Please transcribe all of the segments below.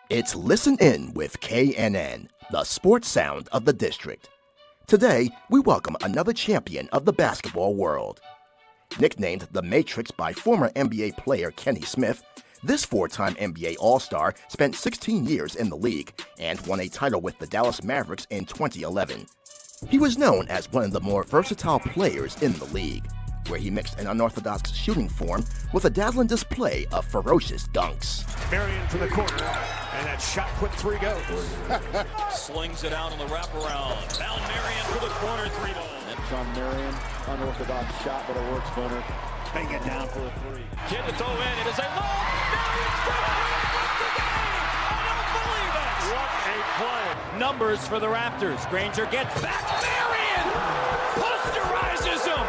It's Listen In with KNN, the sports sound of the district. Today, we welcome another champion of the basketball world. Nicknamed the Matrix by former NBA player Kenny Smith, this four-time NBA All-Star spent 16 years in the league and won a title with the Dallas Mavericks in 2011. He was known as one of the more versatile players in the league, where he mixed an unorthodox shooting form with a dazzling display of ferocious dunks. Marion to the corner, and that shot put three goes. Slings it out on the wraparound. Now Marion for the corner three ball. Shawn Marion, unorthodox shot, but it works better. Bang it down for a three. Kid to throw in. It is a low. Marion's got the game. I don't believe it. What a play. Numbers for the Raptors. Granger gets back. Marion posterizes him.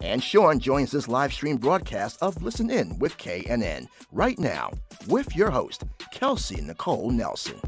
And Shawn joins this live stream broadcast of Listen In with KNN right now with your host, Kelsey Nicole Nelson.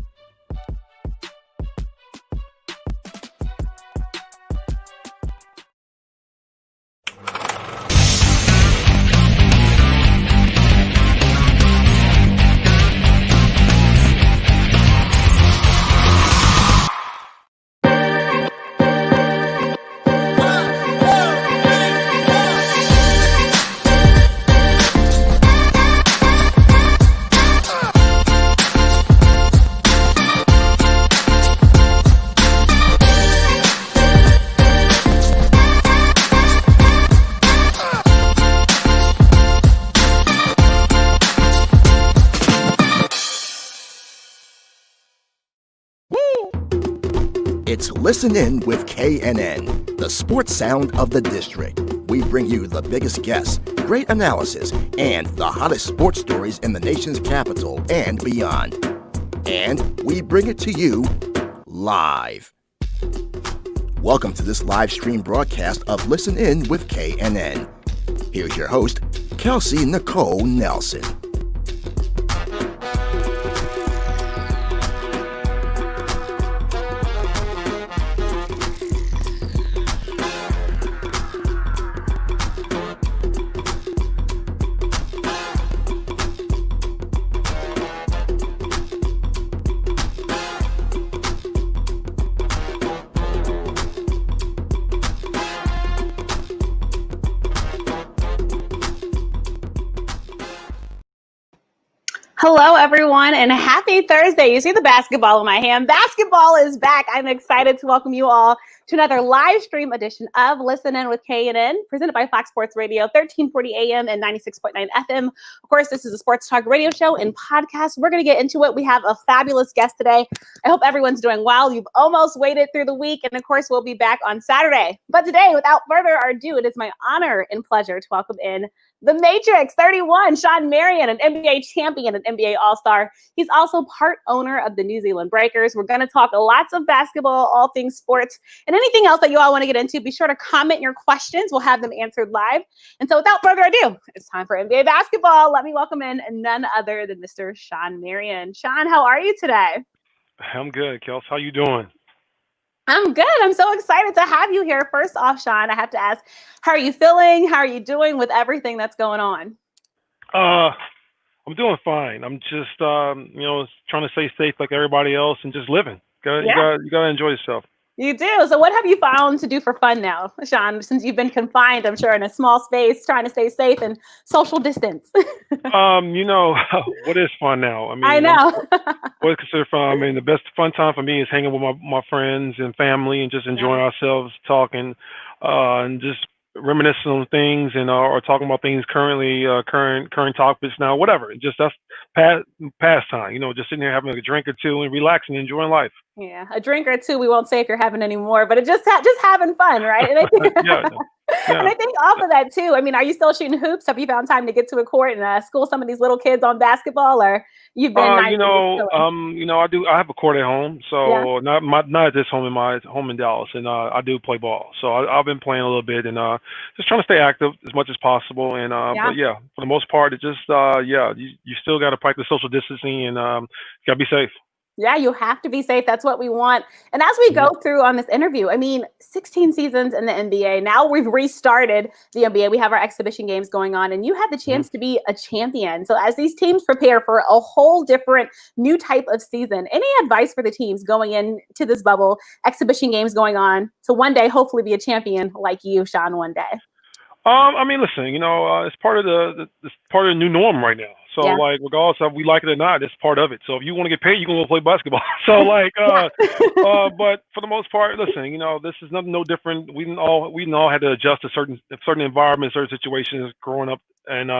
It's Listen In with KNN, the sports sound of the district. We bring you the biggest guests, great analysis, and the hottest sports stories in the nation's capital and beyond. And we bring it to you live. Welcome to this live stream broadcast of Listen In with KNN. Here's your host, Kelsey Nicole Nelson. Hello, everyone, and happy Thursday. You see the basketball in my hand. Basketball is back. I'm excited to welcome you all to another live stream edition of Listen In with KNN, presented by Fox Sports Radio, 1340 AM and 96.9 FM. Of course, this is a sports talk radio show and podcast. We're going to get into it. We have a fabulous guest today. I hope everyone's doing well. You've almost waited through the week, and of course, we'll be back on Saturday. But today, without further ado, it is my honor and pleasure to welcome in the Matrix 31, Shawn Marion, an NBA champion, an NBA All-Star. He's also part owner of the New Zealand Breakers. We're going to talk lots of basketball, all things sports, and anything else that you all want to get into. Be sure to comment your questions. We'll have them answered live. And so without further ado, it's time for NBA basketball. Let me welcome in none other than Mr. Shawn Marion. Shawn, how are you today? I'm good, Kels. How you doing? I'm good. I'm so excited to have you here. First off, Shawn, I have to ask, how are you feeling? How are you doing with everything that's going on? I'm doing fine. I'm just, trying to stay safe like everybody else and just living. You gotta enjoy yourself. You do. So what have you found to do for fun now, Shawn, since you've been confined, I'm sure, in a small space, trying to stay safe and social distance? What is fun now? I know. What is considered fun? The best fun time for me is hanging with my friends and family and just enjoying ourselves, talking, and just reminiscing on things and or talking about things current topics now, whatever. Just that's pastime, just sitting there having a drink or two and relaxing and enjoying life. Yeah, a drink or two. We won't say if you're having any more, but it just having fun, right? And I think, and I think off of that too. Are you still shooting hoops? Have you found time to get to a court and school some of these little kids on basketball, or you've been? I do. I have a court at home, so not at this home in my home in Dallas, and I do play ball. So I've been playing a little bit and just trying to stay active as much as possible. And but for the most part, it just you still got to practice social distancing and got to be safe. Yeah, you have to be safe. That's what we want. And as we go through on this interview, I mean, 16 seasons in the NBA. Now we've restarted the NBA. We have our exhibition games going on, and you had the chance to be a champion. So as these teams prepare for a whole different new type of season, any advice for the teams going into this bubble, exhibition games going on, to one day hopefully be a champion like you, Shawn, one day? I mean, listen, it's part of it's part of the new norm right now. So, Yeah. like, regardless of we like it or not, it's part of it. So, if you want to get paid, you're gonna go play basketball. So, like, but for the most part, listen, this is nothing no different. We didn't all had to adjust to certain environments, certain situations growing up, and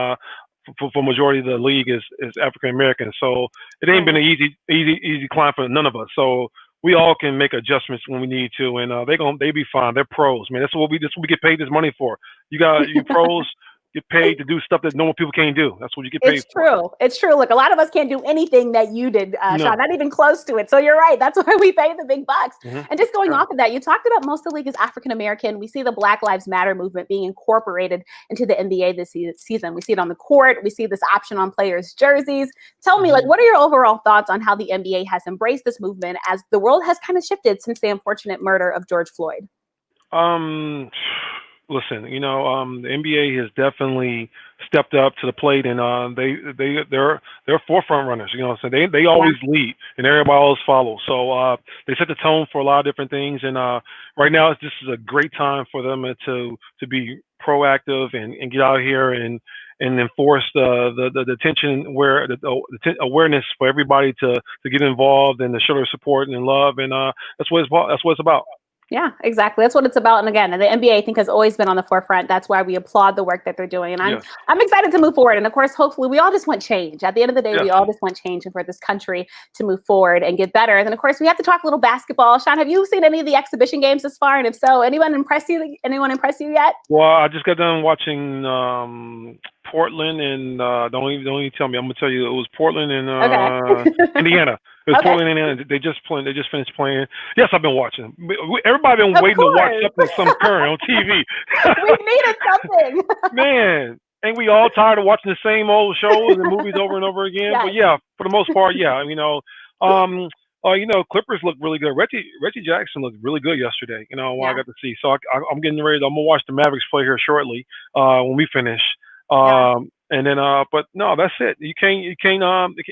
for majority of the league is African American. So, it ain't been an easy climb for none of us. So. We all can make adjustments when we need to, and they be fine. They're pros, man. That's what we get paid this money for. You pros get paid to do stuff that normal people can't do. That's what you get paid for. It's true. Look, a lot of us can't do anything that you did, No. Shawn, not even close to it. So you're right. That's why we pay the big bucks. And just going off of that, you talked about most of the league is African American. We see the Black Lives Matter movement being incorporated into the NBA this season. We see it on the court. We see this option on players' jerseys. Tell me, like, what are your overall thoughts on how the NBA has embraced this movement as the world has kind of shifted since the unfortunate murder of George Floyd? Listen, the NBA has definitely stepped up to the plate, and they're forefront runners. So they always lead, and everybody else follows. So they set the tone for a lot of different things, and right now this is a great time for them to be proactive and get out here and enforce the attention where the awareness for everybody to get involved and to show their support and love, and that's what it's about. Yeah, exactly. That's what it's about. And again, the NBA, I think, has always been on the forefront. That's why we applaud the work that they're doing. And I'm excited to move forward. And of course, hopefully, we all just want change. At the end of the day, we all just want change and for this country to move forward and get better. And then, of course, we have to talk a little basketball. Shawn, have you seen any of the exhibition games this far? And if so, anyone impress you yet? Well, I just got done watching Portland, and don't even tell me. I'm gonna tell you, it was Portland and Indiana. It was Portland and Indiana. They just finished playing. Yes, I've been watching. Everybody been waiting to watch some current on TV. We needed something. Man, ain't we all tired of watching the same old shows and movies over and over again? Yes. But yeah, for the most part, yeah. Clippers look really good. Reggie Jackson looked really good yesterday. I got to see. So I'm getting ready. I'm gonna watch the Mavericks play here shortly when we finish. And then, but no, that's it. You can't. It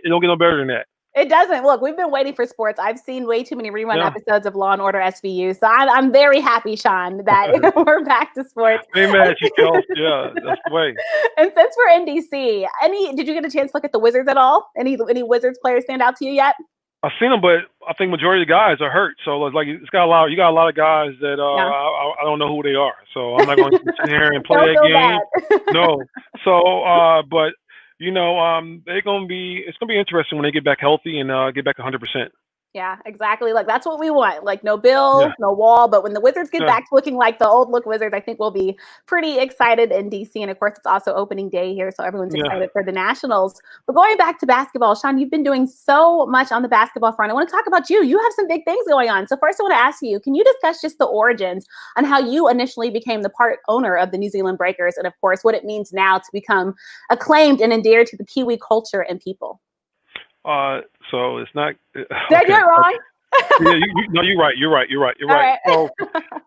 don't get no better than that. It doesn't. Look, we've been waiting for sports. I've seen way too many rerun episodes of Law and Order SVU. So I'm very happy, Shawn, that we're back to sports. Amen. Yeah, that's the way. And since we're in DC, did you get a chance to look at the Wizards at all? Any Wizards players stand out to you yet? I've seen them, but I think majority of the guys are hurt. So it's like you got a lot of guys that I don't know who they are. So I'm not going to sit here and play that game. No. So but it's gonna be interesting when they get back healthy and get back 100%. Yeah, exactly. Like, that's what we want. Like, no Bill, no Wall. But when the Wizards get back to looking like the old look Wizards, I think we'll be pretty excited in DC. And of course, it's also opening day here, so everyone's excited for the Nationals. But going back to basketball, Shawn, you've been doing so much on the basketball front. I want to talk about you. You have some big things going on. So first, I want to ask you, can you discuss just the origins on how you initially became the part owner of the New Zealand Breakers, and of course, what it means now to become acclaimed and endeared to the Kiwi culture and people? So it's not. Did I get it wrong? Yeah, you're right. You're right.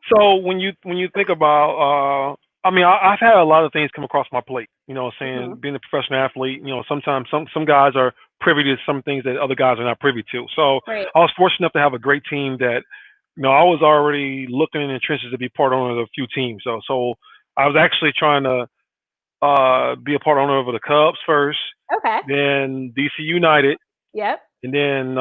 So when you think about, I've had a lot of things come across my plate. Being a professional athlete, sometimes some guys are privy to some things that other guys are not privy to. So I was fortunate enough to have a great team that, I was already looking in the trenches to be part owner of a few teams. So I was actually trying to be a part owner of the Cubs first. Okay. Then DC United. Yep. And then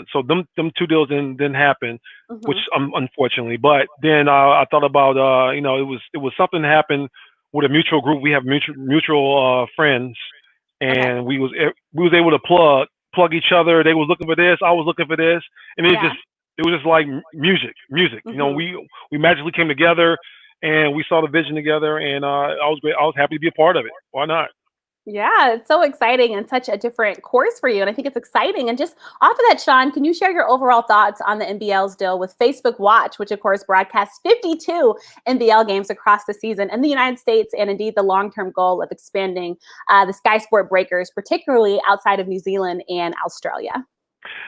so them two deals didn't happen, which unfortunately. But then I thought about it was something that happened with a mutual group. We have mutual friends, and we was able to plug each other. They was looking for this, I was looking for this, and it was just like music. We magically came together, and we saw the vision together, and I was happy to be a part of it. Why not? Yeah, it's so exciting and such a different course for you. And I think it's exciting. And just off of that, Shawn, can you share your overall thoughts on the NBL's deal with Facebook Watch, which of course broadcasts 52 NBL games across the season in the United States, and indeed the long-term goal of expanding the Sky Sport Breakers, particularly outside of New Zealand and Australia?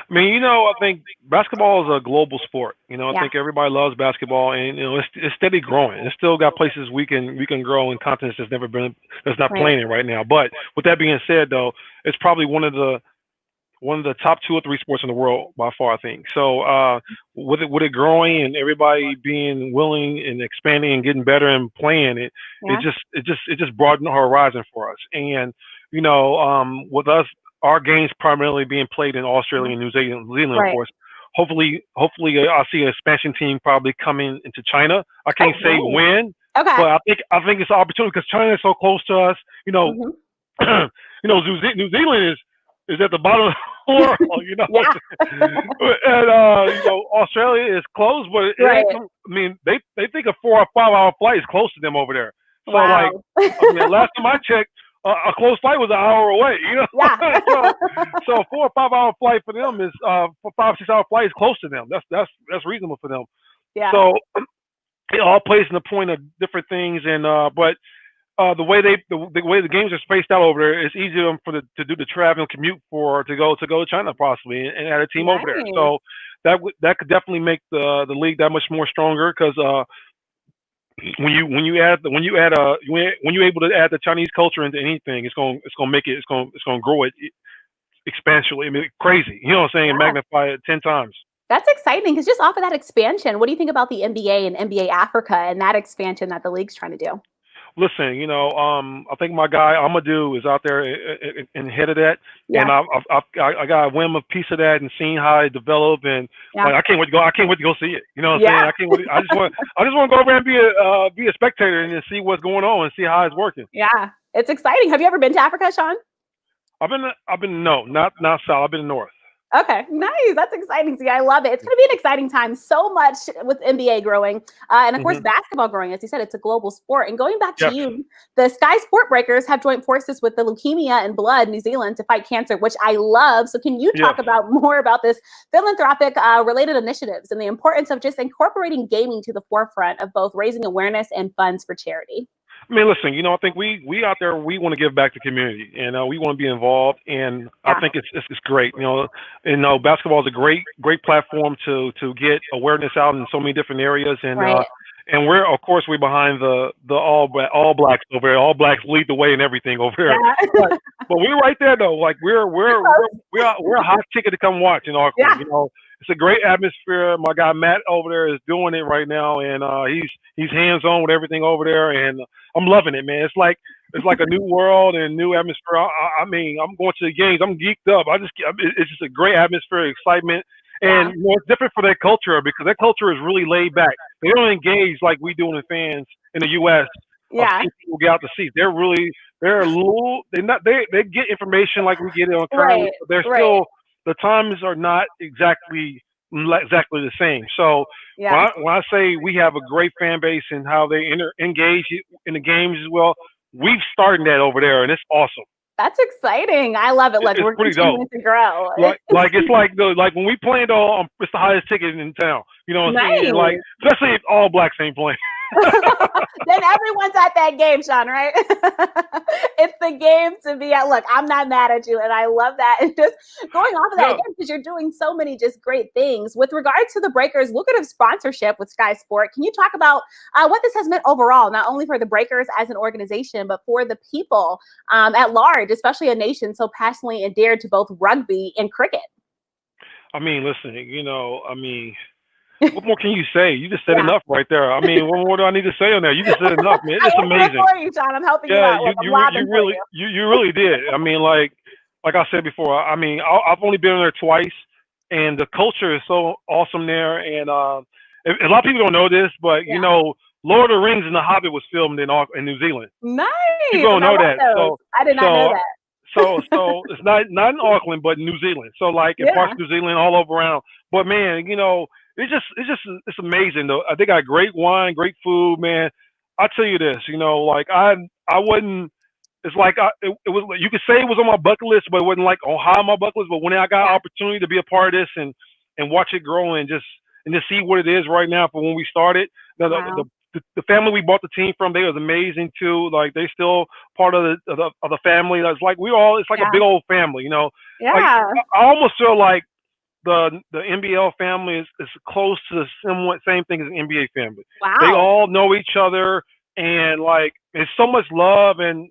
I mean, I think basketball is a global sport. I Yeah, think everybody loves basketball, and it's steady growing. It's still got places we can grow in continents that's not right. playing it right now. But with that being said, though, it's probably one of the top two or three sports in the world by far, I think. So with it growing and everybody being willing and expanding and getting better and playing it, Yeah, it just broadened the horizon for us. And with us, our games primarily being played in Australia and New Zealand, of right. course. Hopefully, I'll see an expansion team probably coming into China. I Oh, can't say nice. when, Okay. but I think it's an opportunity because China is so close to us. Hmm. New Zealand is at the bottom of the world. Yeah, And Australia is close, but it right. ain't. I mean, they think a 4 or 5 hour flight is close to them over there. So like, Wow. I mean, last time I checked, a close flight was an hour away. Yeah. So a 4 or 5 hour flight for them is for 5 or 6 hour flight is close to them. That's reasonable for them. Yeah. So it all plays in the point of different things, and but the way the way the games are spaced out over there, it's easier for to do the travel and commute to go to China possibly and add a team over there. Nice. So that could definitely make the league that much more stronger because when you're able to add the Chinese culture into anything, it's gonna make it's gonna grow it exponentially. I mean, crazy. You know what I'm saying? And Yeah. magnify it 10 times. That's exciting because just off of that expansion, what do you think about the NBA and NBA Africa and that expansion that the league's trying to do? Listen, I think my guy Amadou is out there and head of that, Yeah. and I got a whim a piece of that and seeing how it developed, and Yeah. like I can't wait to go. I can't wait to go see it. You know what I'm saying? Yeah. I can't wait. I just want to go over and be a spectator and just see what's going on and see how it's working. Yeah. It's exciting. Have you ever been to Africa, Sean? I've been no, not south. I've been north. Okay, nice. That's exciting. See, I love it. It's going to be an exciting time. So much with NBA growing, and of course Hmm. basketball growing. As you said, it's a global sport. And going back to Yes. you, the Sky Sport Breakers have joined forces with the Leukemia and Blood New Zealand to fight cancer, which I love. So, can you talk Yes. about more about this philanthropic related initiatives and the importance of just incorporating gaming to the forefront of both raising awareness and funds for charity? I mean, listen, I think we out there we want to give back to the community, and we want to be involved, and I Yeah, think it's great. Basketball is a great platform to get awareness out in so many different areas, right. and we're of course we're behind the all blacks over there. All blacks lead the way and everything over there, Yeah, but we're right there though. Like we're a hot ticket to come watch in Auckland. yeah, It's a great atmosphere. My guy Matt over there is doing it right now, and he's hands on with everything over there, and I'm loving it, man. It's like a new world and new atmosphere. I mean, I'm going to the games. I'm geeked up. It's just a great atmosphere, excitement, yeah, and it's different for their culture because their culture is really laid back. They don't engage like we do in the fans in the U.S. Of yeah. seeing people get out to see. They're a little. They get information like we get it on currently, Right, but they're right. still the times are not exactly the same. So when Yeah. I say we have a great fan base and how they engage in the games as well, we've started that over there, and it's awesome. That's exciting. I love it. Look, It's we're pretty dope. continuing to grow. Like it's like when we playing though, it's the highest ticket in town. You know what I'm saying? Like Nice. especially if all blacks ain't playing. Then everyone's at that game, Sean, right? It's the game to be at. Look, I'm not mad at you, and I love that. And just going off of that Yeah. again, because you're doing so many just great things. With regards to the Breakers' lucrative sponsorship with Sky Sport, can you talk about what this has meant overall, not only for the Breakers as an organization, but for the people at large, especially a nation so passionately endeared to both rugby and cricket? I mean, listen, I mean, what more can you say? You just said Yeah. enough right there. I mean, what more do I need to say on that? You just said enough, man. I It's answered it amazing. for you, Sean. I'm helping you Yeah, out. Look, I'm lobbing for really you. you really did. I mean, like I said before. I mean, I've only been there twice, and the culture is so awesome there. And a lot of people don't know this, but Yeah. Lord of the Rings and The Hobbit was filmed in New Zealand. Nice. People don't And I know love that. those. I did not know So that. so it's not in Auckland, but in New Zealand. So like in parts Yeah. of New Zealand, all over around. But man, it's amazing though. They got great wine, great food, man. I tell you this, like I wouldn't. It's like it was. You could say it was on my bucket list, but it wasn't like on high on my bucket list. But when I got an Yeah. opportunity to be a part of this and watch it grow and just see what it is right now from when we started, Wow. the family we bought the team from, they was amazing too. Like they still part of the family. It's like we all. It's like a Yeah. big old family, Like Yeah. I almost feel like the NBL family is close to the somewhat same thing as the NBA family. Wow. They all know each other, and like there's so much love and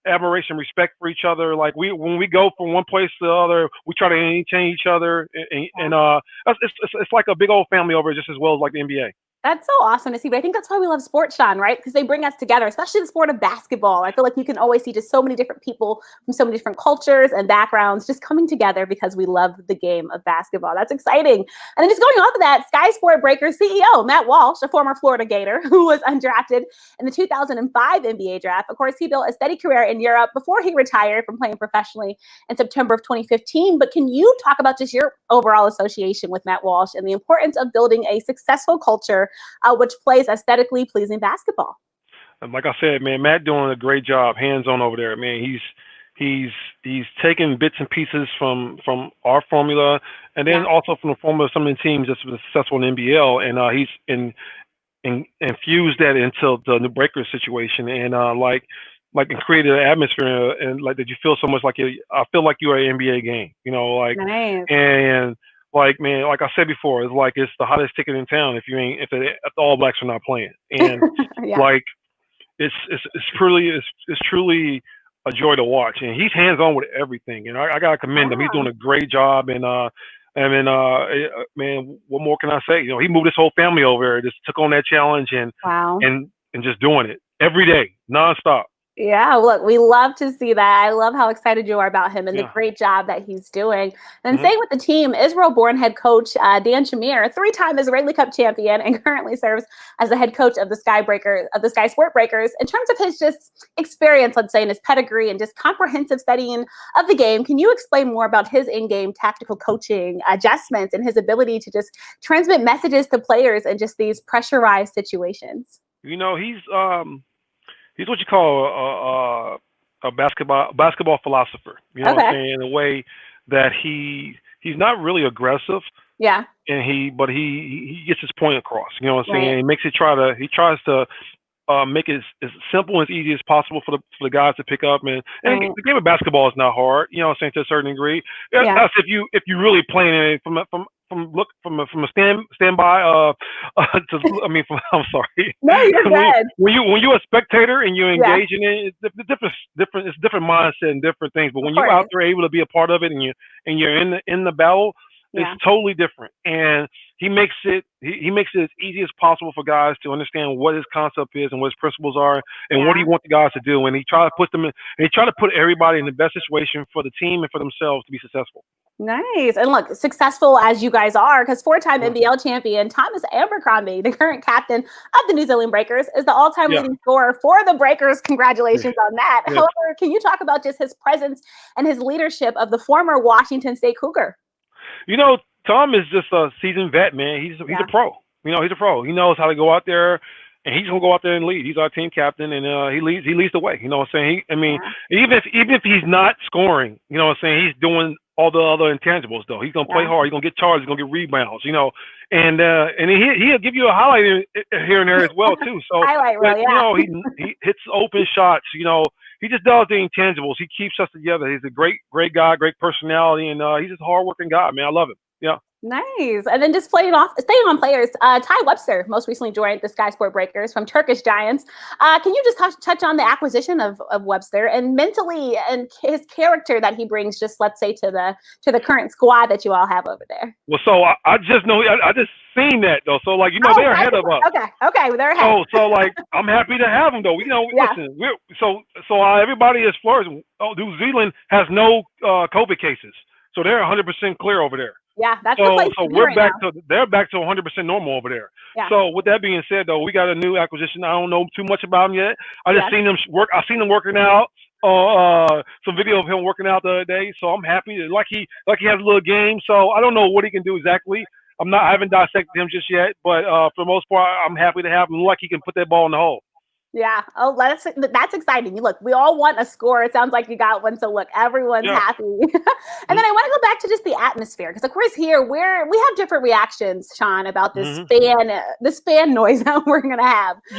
admiration, respect for each other. Like when we go from one place to the other, we try to entertain each other, and it's like a big old family over here, just as well as like the NBA. That's so awesome to see. But I think that's why we love sports, Shawn, right? Because they bring us together, especially the sport of basketball. I feel like you can always see just so many different people from so many different cultures and backgrounds just coming together because we love the game of basketball. That's exciting. And then just going off of that, Sky Sport Breakers CEO, Matt Walsh, a former Florida Gator who was undrafted in the 2005 NBA draft. Of course, he built a steady career in Europe before he retired from playing professionally in September of 2015. But can you talk about just your overall association with Matt Walsh and the importance of building a successful culture which plays aesthetically pleasing basketball? Like I said, man, Matt doing a great job, hands-on over there. Man, he's taking bits and pieces from our formula, and then also from the formula of some of the teams that's been successful in NBL, and he's infused that into the new Breakers situation, and and created an atmosphere, and like that you feel so much like I feel like you're an NBA game, Nice. And like, man, like I said before, it's like it's the hottest ticket in town if the All Blacks are not playing, and like it's truly a joy to watch, and he's hands on with everything, and I gotta commend him. He's doing a great job, and man, what more can I say? He moved his whole family over there, just took on that challenge, and just doing it every day, nonstop. Yeah, look, we love to see that. I love how excited you are about him and the great job that he's doing. And staying with the team, Israel-born head coach Dan Shamir, 3-time Israeli Cup champion, and currently serves as the head coach of the Sky Sport Breakers. In terms of his just experience, let's say, in his pedigree and just comprehensive studying of the game, can you explain more about his in-game tactical coaching adjustments and his ability to just transmit messages to players in just these pressurized situations? He's what you call a basketball philosopher. You know what I'm saying? In a way that he's not really aggressive. Yeah. And he gets his point across. You know what I'm saying? He tries to make it as simple and as easy as possible for the guys to pick up. And the game of basketball is not hard. You know what I'm saying? To a certain degree. That's if you really playing it from a standby. I'm sorry. No, you're good. When you're a spectator and you're engaging in it, it's different mindset and different things. But when you're out there able to be a part of it and you're in the battle, it's totally different. And he makes it as easy as possible for guys to understand what his concept is and what his principles are and what he wants the guys to do. And he try to put everybody in the best situation for the team and for themselves to be successful. Nice. And look, successful as you guys are, because 4-time NBL champion Thomas Abercrombie, the current captain of the New Zealand Breakers, is the all-time leading scorer for the Breakers. Congratulations on that. However, can you talk about just his presence and his leadership of the former Washington State Cougar? Tom is just a seasoned vet, man. He's a pro. He's a pro. He knows how to go out there, and he's gonna go out there and lead. He's our team captain, and he leads the way. You know what I'm saying? Even if he's not scoring, you know what I'm saying, he's doing all the other intangibles though. He's gonna play hard. He's gonna get charged. He's gonna get rebounds. And he'll give you a highlight here and there as well too. So highlight reel, he hits open shots. He just does the intangibles. He keeps us together. He's a great guy, great personality, and he's just a hardworking guy, man. I love him. Yeah. Nice. And then just staying on players, Ty Webster most recently joined the Sky Sport Breakers from Turkish Giants. Can you just touch on the acquisition of Webster and mentally and his character that he brings, just let's say to the current squad that you all have over there? Well, so I just know I just seen that though. So they're ahead of us. Okay, they're ahead. So I'm happy to have them though. Listen, everybody is flourishing. New Zealand has no COVID cases, so they're 100% clear over there. Yeah, that's so they're back to 100% normal over there. Yeah. So with that being said, though, we got a new acquisition. I don't know too much about him yet. I just seen them work. I seen him working out. Some video of him working out the other day. So I'm happy. Like he has a little game. So I don't know what he can do exactly. I haven't dissected him just yet. But for the most part, I'm happy to have him. Like he can put that ball in the hole. Yeah. Oh, that's exciting. Look, we all want a score. It sounds like you got one. So look, everyone's happy. And then I want to go back to just the atmosphere, because of course here we have different reactions, Shawn, about this fan noise that we're gonna have. So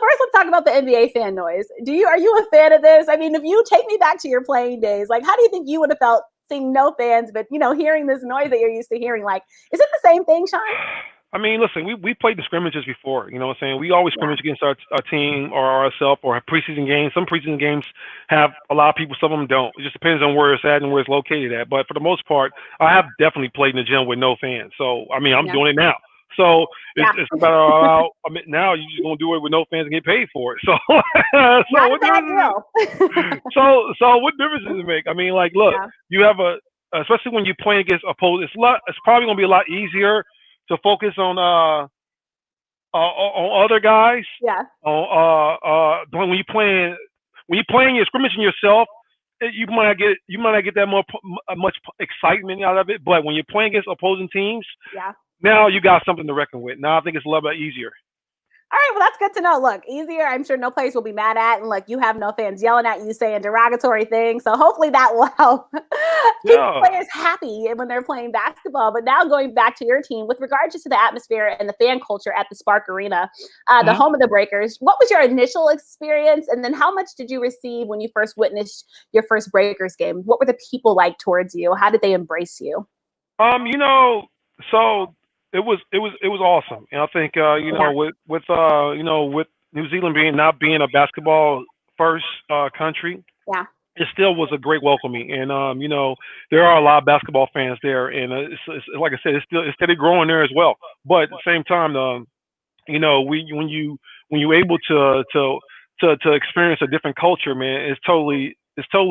first, let's talk about the NBA fan noise. Are you a fan of this? I mean, if you take me back to your playing days, how do you think you would have felt seeing no fans, but hearing this noise that you're used to hearing. Like, is it the same thing, Shawn? I mean, listen, we played the scrimmages before. You know what I'm saying? We always scrimmage against our team or ourselves or have preseason games. Some preseason games have a lot of people, some of them don't. It just depends on where it's at and where it's located at. But for the most part, I have definitely played in the gym with no fans. So, I mean, I'm doing it now. So it's about, I mean, now you're just going to do it with no fans and get paid for it. So, Not a bad deal. so what difference does it make? I mean, like, look, you have especially when you're playing against opposed, it's probably going to be a lot easier to focus on other guys. Yeah. When you're playing, you're scrimmaging yourself. You might not get that much excitement out of it. But when you're playing against opposing teams, now you got something to reckon with. Now I think it's a little bit easier. All right, well, that's good to know. Look, easier. I'm sure no players will be mad at, and you have no fans yelling at you saying derogatory things. So hopefully that will help keep players happy when they're playing basketball. But now going back to your team, with regards to the atmosphere and the fan culture at the Spark Arena, the home of the Breakers, what was your initial experience, and then how much did you receive when you first witnessed your first Breakers game? What were the people like towards you? How did they embrace you? So. It was awesome, and I think with New Zealand not being a basketball first country, it still was a great welcoming, and there are a lot of basketball fans there, and it's like I said, it's steady growing there as well. But at the same time, when you're able to experience a different culture, man, it's totally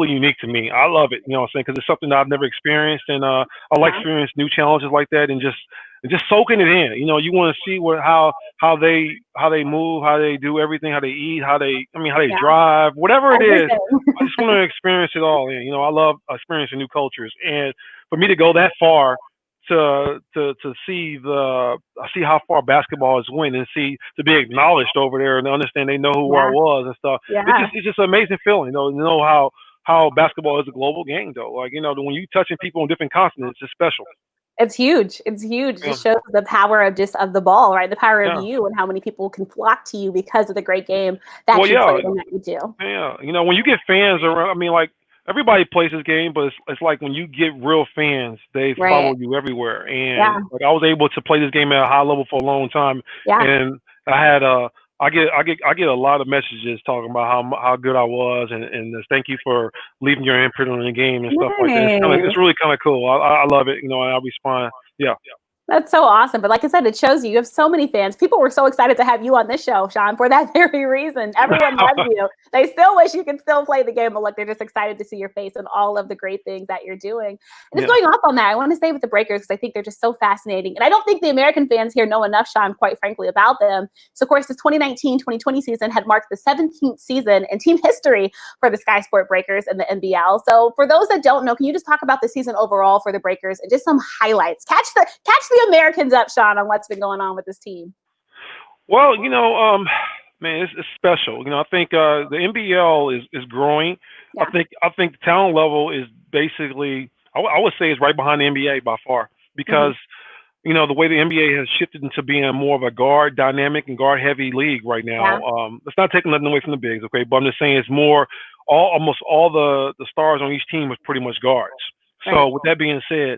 unique to me. I love it, you know what I'm saying, because it's something that I've never experienced, and I like experiencing new challenges like that, and just soaking it in. You want to see how they move, how they do everything, how they eat, how they drive, whatever it is. I just want to experience it all. And I love experiencing new cultures, and for me to go that far to see how far basketball has went, and to be acknowledged over there and understand they know who I was and stuff. It's just an amazing feeling. To know how basketball is a global game, though. When you're touching people on different continents, it's special. It's huge. It's huge. It just shows the power of the ball, right? The power of you and how many people can flock to you because of the great game that you play and that you do. Yeah. When you get fans around, I mean, everybody plays this game, but it's like when you get real fans, they follow you everywhere. And I was able to play this game at a high level for a long time. And I had I get a lot of messages talking about how good I was, and thank you for leaving your imprint on the game and stuff like that. It's really kind of cool. I love it. I respond. Yeah. That's so awesome. But like I said, it shows you have so many fans. People were so excited to have you on this show, Shawn, for that very reason. Everyone loves you. They still wish you could still play the game, but look, they're just excited to see your face and all of the great things that you're doing. And just going off on that, I want to stay with the Breakers because I think they're just so fascinating. And I don't think the American fans here know enough, Shawn, quite frankly, about them. So, of course, the 2019-2020 season had marked the 17th season in team history for the Sky Sport Breakers and the NBL. So for those that don't know, can you just talk about the season overall for the Breakers and just some highlights? Catch the Americans up, Shawn, on what's been going on with this team. Well, man, it's special. I think the NBL is growing. I think the talent level is basically, I would say, is right behind the NBA by far, because the way the NBA has shifted into being more of a guard dynamic and guard heavy league right now. It's not taking nothing away from the bigs, okay, but I'm just saying it's more almost all the stars on each team is pretty much guards. So with that being said,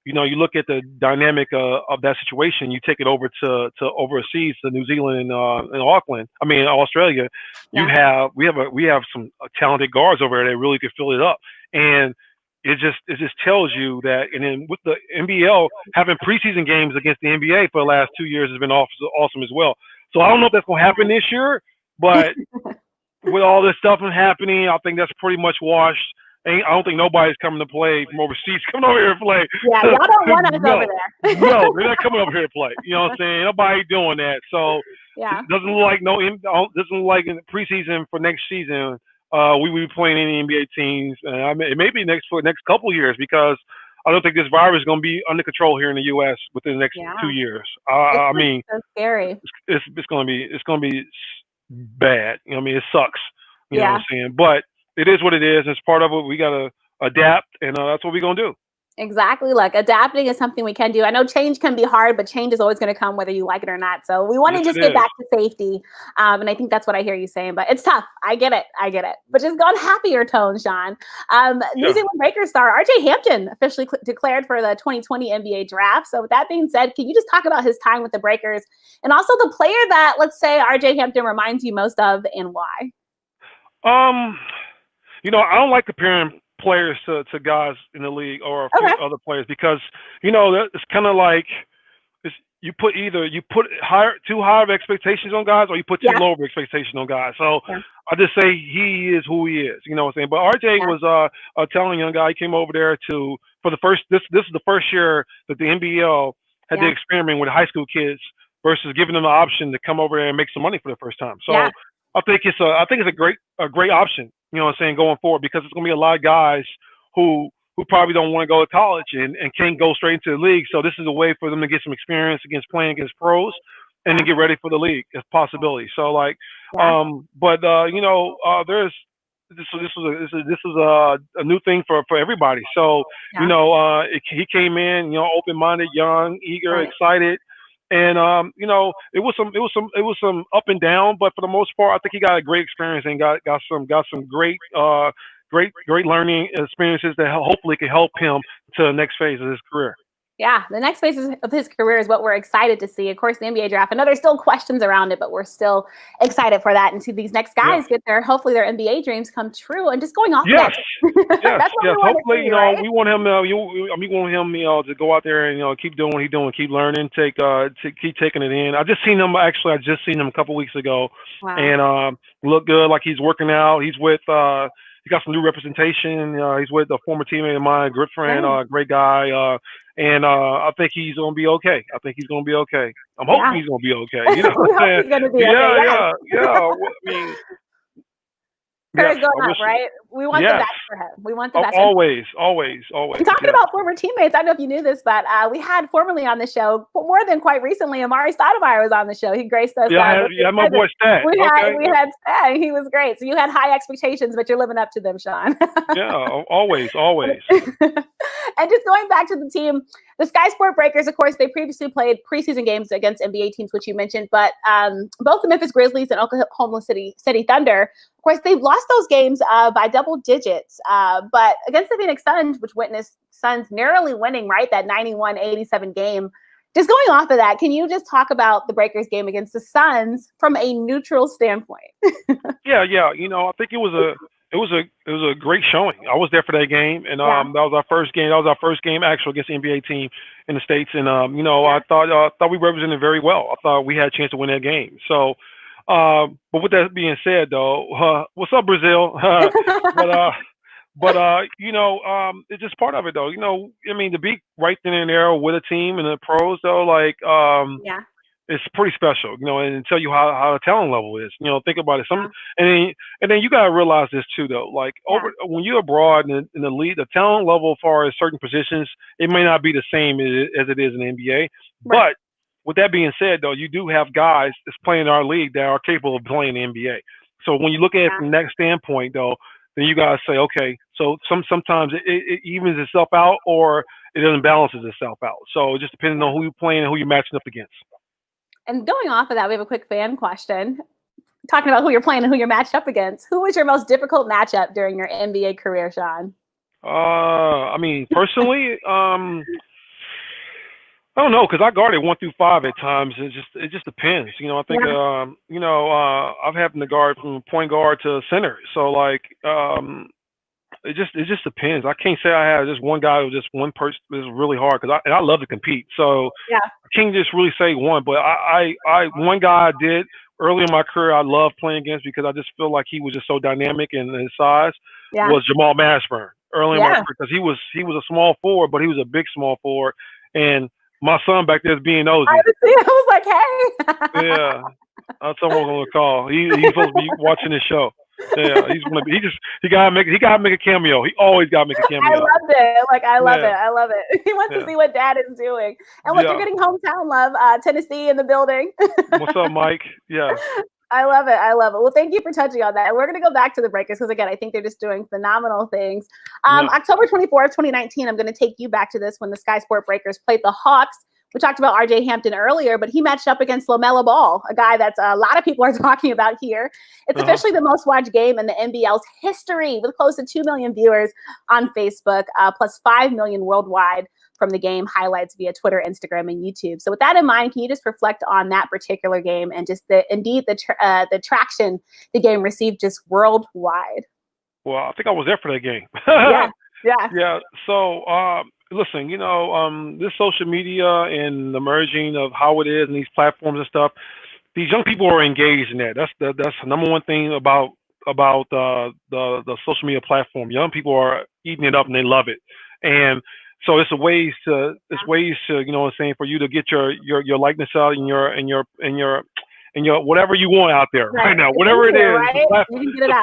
you look at the dynamic of that situation. You take it over to overseas, to New Zealand and Australia. We have some talented guards over there that really could fill it up, and it just tells you that. And then with the NBL having preseason games against the NBA for the last 2 years has been awesome as well. So I don't know if that's going to happen this year, but with all this stuff happening, I think that's pretty much washed. I don't think nobody's coming to play from overseas, coming over here to play. Yeah, y'all don't want us over there. No, they're not coming over here to play. You know what I'm saying? Nobody doing that. So it doesn't look like in the preseason for next season we will be playing any NBA teams. It may be for the next couple of years, because I don't think this virus is going to be under control here in the U.S. within the next 2 years. I mean, so scary. It's going to be bad. It sucks. You know what I'm saying? But it is what it is. It's part of it. We got to adapt, and that's what we're going to do. Exactly. Like adapting is something we can do. I know change can be hard, but change is always going to come whether you like it or not. So we want Yes, to just it get is. back to safety. And I think that's what I hear you saying, but it's tough. I get it. But just go on happier tone, Shawn. New Yeah. Zealand Breakers star RJ Hampton officially declared for the 2020 NBA draft. So with that being said, can you just talk about his time with the Breakers and also the player that, let's say, RJ Hampton reminds you most of and why? I don't like comparing players to guys in the league or a few Okay. other players because, it's kind of like you put too high of expectations on guys or you put too Yeah. low of expectations on guys. So Yeah. I just say he is who he is. You know what I'm saying? But RJ was a talented young guy. He came over there for the first. This is the first year that the NBL had to experiment with high school kids versus giving them the option to come over there and make some money for the first time. So I think it's a great option. You know what I'm saying, going forward, because it's gonna be a lot of guys who probably don't want to go to college and can't go straight into the league. So this is a way for them to get some experience playing against pros and to get ready for the league as possibility. So there's this was a new thing for everybody. So he came in, open-minded, young, eager, excited. And it was some up and down, but for the most part, I think he got a great experience and got some great learning experiences that hopefully can help him to the next phase of his career. Yeah, the next phase of his career is what we're excited to see. Of course, the NBA draft. I know there's still questions around it, but we're still excited for that and see these next guys get hopefully their NBA dreams come true. And just going off of that. Yes. Hopefully, see, right? we want him. We want him, to go out there and keep doing what he's doing, keep learning, to keep taking it in. I just seen him a couple weeks ago, and look good. Like he's working out. He's with. He got some new representation. He's with a former teammate of mine, good friend, great guy. And I think he's gonna be okay. I'm hoping he's gonna be okay. You know what I'm saying? He's gonna be okay. Yeah. I mean. Career's going up, right? We want the best for him. We want the best. Always. And talking about former teammates, I don't know if you knew this, but we had formerly on the show, more than quite recently, Amari Stoudemire was on the show. He graced us. My boy Stat. We had Stat. He was great. So you had high expectations, but you're living up to them, Shawn. Yeah, always. And just going back to the team, the Sky Sport Breakers, of course, they previously played preseason games against NBA teams, which you mentioned, but both the Memphis Grizzlies and Oklahoma City Thunder, of course, they've lost those games by double digits. But against the Phoenix Suns, which witnessed Suns narrowly winning, right, that 91-87 game. Just going off of that, can you just talk about the Breakers game against the Suns from a neutral standpoint? Yeah. I think it was a great showing. I was there for that game, and that was our first game. That was our first game actually against the NBA team in the States, and I thought we represented very well. I thought we had a chance to win that game. So, but with that being said, though, what's up, Brazil? But it's just part of it, though. I mean, to be right then and there with a team and the pros, though, it's pretty special, and tell you how the talent level is. Think about it. And then you gotta realize this too, though. Like when you're abroad in the league, the talent level as far as certain positions, it may not be the same as it is in the NBA. Right. But with that being said, though, you do have guys that's playing in our league that are capable of playing the NBA. So when you look at it from that standpoint, though, then you gotta say, okay, so sometimes it evens itself out or it doesn't balance itself out. So it just depends on who you're playing and who you're matching up against. And going off of that, we have a quick fan question. Talking about who you're playing and who you're matched up against. Who was your most difficult matchup during your NBA career, Shawn? I mean, personally, I don't know, because I guarded 1 through 5 at times. It just depends. I think I've happened to guard from point guard to center. So it just depends. I can't say I have just one guy or just one person. It's really hard because I love to compete. So I can't just really say one. But I one guy I did early in my career I loved playing against because I just feel like he was just so dynamic in his size. Was Jamal Mashburn early in my career because he was a small forward, but he was a big small forward. And my son back there is being nosy. I was like, hey. Yeah, that's someone gonna call. He's supposed to be watching this show. Yeah, he gotta make a cameo. He always gotta make a cameo. I loved it. I love it. He wants to see what Dad is doing. And look, you're getting hometown love. Tennessee in the building. What's up, Mike? Yeah. I love it. I love it. Well, thank you for touching on that. And we're going to go back to the Breakers because, again, I think they're just doing phenomenal things. October 24th, 2019, I'm going to take you back to this when the Sky Sport Breakers played the Hawks. We talked about RJ Hampton earlier, but he matched up against LaMelo Ball, a guy that's a lot of people are talking about here. It's officially the most watched game in the NBL's history with close to 2 million viewers on Facebook, plus 5 million worldwide from the game, highlights via Twitter, Instagram, and YouTube. So with that in mind, can you just reflect on that particular game and just the traction the game received just worldwide? Well, I think I was there for that game. Yeah. So, listen, this social media and the merging of how it is and these platforms and stuff, these young people are engaged in that. That's the number one thing about the social media platform. Young people are eating it up and they love it. And so it's ways to for you to get your likeness out and your whatever you want out there right now, whatever it is, right? it's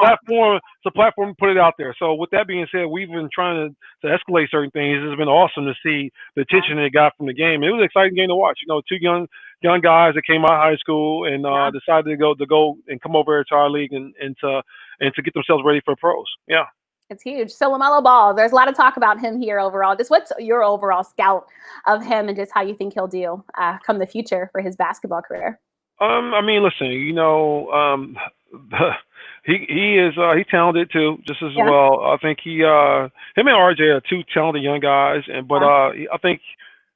a platform to put it out there. So with that being said, we've been trying to escalate certain things. It's been awesome to see the attention it got from the game. It was an exciting game to watch. Two young guys that came out of high school and decided to go and come over to our league and to get themselves ready for pros. Yeah. It's huge. So LaMelo Ball, there's a lot of talk about him here overall. Just what's your overall scout of him and just how you think he'll do come the future for his basketball career? Listen, he's talented too, just as well. I think him and RJ are two talented young guys, but I think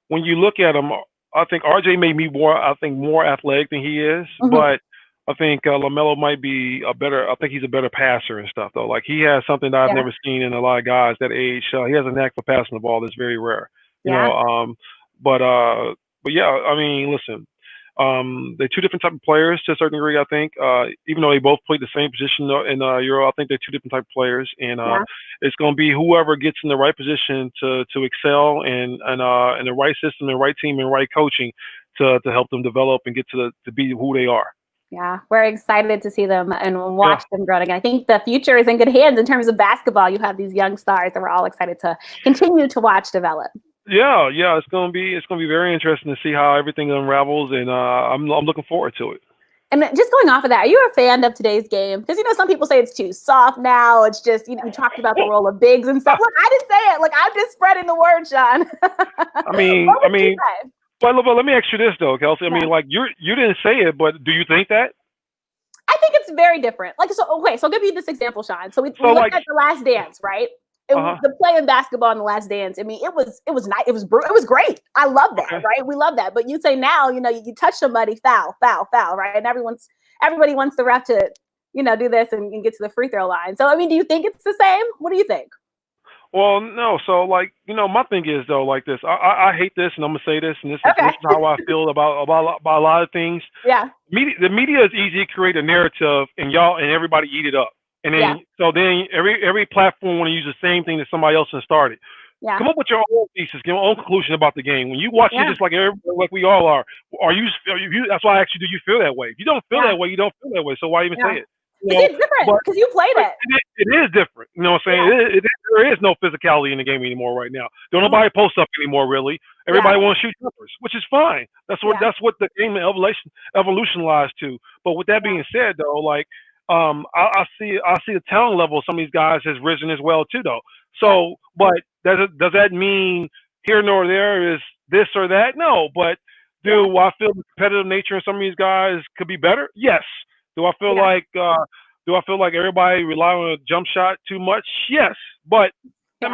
when you look at him, I think RJ may be more athletic than he is, but I think LaMelo might be he's a better passer and stuff though. Like he has something that I've never seen in a lot of guys that age. He has a knack for passing the ball that's very rare. But yeah, listen, they're two different type of players to a certain degree. I think, even though they both played the same position in Euro, I think they're two different type of players, and it's going to be whoever gets in the right position to excel and in the right system, the right team, and right coaching to help them develop and get to be who they are. Yeah, we're excited to see them and watch them grow again. I think the future is in good hands in terms of basketball. You have these young stars that we're all excited to continue to watch develop. Yeah, it's gonna be very interesting to see how everything unravels, and I'm looking forward to it. And just going off of that, are you a fan of today's game? Because some people say it's too soft now. It's just you talked about the role of bigs and stuff. Look, I didn't say it. Like I'm just spreading the word, Shawn. But let me ask you this though, Kelsey. You didn't say it, but do you think that? I think it's very different. So I'll give you this example, Shawn. So we looked at The Last Dance, right? The play in basketball in The Last Dance. It was nice. It was great. I love that, right? We love that. But you say now, you touch somebody, foul, right? And everybody wants the ref to, do this and get to the free throw line. So do you think it's the same? What do you think? Well, no. So, my thing is though, like this. I hate this, and I'm gonna say this, and this is how I feel about a lot of things. Yeah. The media is easy to create a narrative, and everybody eat it up, and then then every platform want to use the same thing that somebody else has started. Yeah. Come up with your own thesis, your own conclusion about the game. When you watch it, just like we all are you? That's why I asked you, do you feel that way? If you don't feel that way, you don't feel that way. So why even say it? It's different because you played it. It is different. You know what I'm saying? There is no physicality in the game anymore right now. Don't nobody post up anymore, really. Everybody wants to shoot jumpers, which is fine. That's what the game evolution lies to. But with that being said, though, I see the talent level of some of these guys has risen as well too, though. So, but does that mean here nor there is this or that? No. But do I feel the competitive nature of some of these guys could be better? Yes. Do I feel like everybody rely on a jump shot too much? Yes. But but at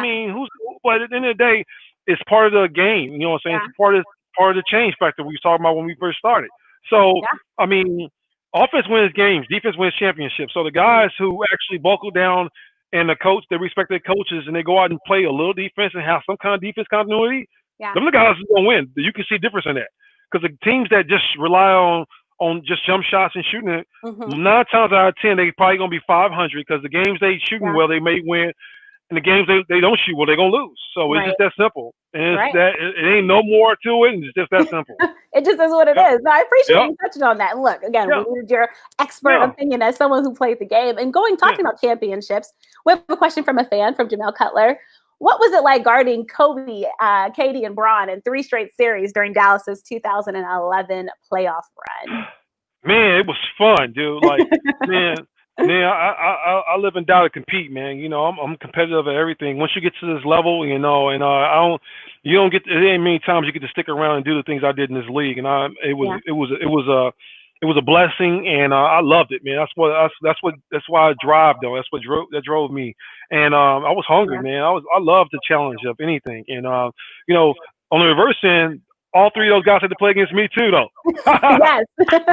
the end of the day, it's part of the game. You know what I'm saying? It's part of the change factor we were talking about when we first started. So offense wins games, defense wins championships. So the guys who actually buckle down and they respect their coaches and they go out and play a little defense and have some kind of defense continuity, them the guys who gonna win. You can see a difference in that. Because the teams that just rely on just jump shots and shooting it, 9 times out of 10, they probably going to be 500 because the games they shooting well, they may win. And the games they don't shoot well, they're going to lose. So it's just that simple. And it ain't no more to it. And it's just that simple. It just is what it is. No, I appreciate you touching on that. And look, again, we needed your expert opinion as someone who played the game. And talking about championships, we have a question from a fan, from Jamel Cutler. What was it like guarding Kobe, KD, and Bron in 3 straight series during Dallas's 2011 playoff run? Man, it was fun, dude. Like, man, I live and die to compete, man. You know, I'm competitive at everything. Once you get to this level, you know, and you don't get. It ain't many times you get to stick around and do the things I did in this league, and it was a blessing, and I loved it, man. That's why I drive though. That drove me, and I was hungry, man. I loved the challenge of anything, and you know, on the reverse end, all three of those guys had to play against me too, though. Yes.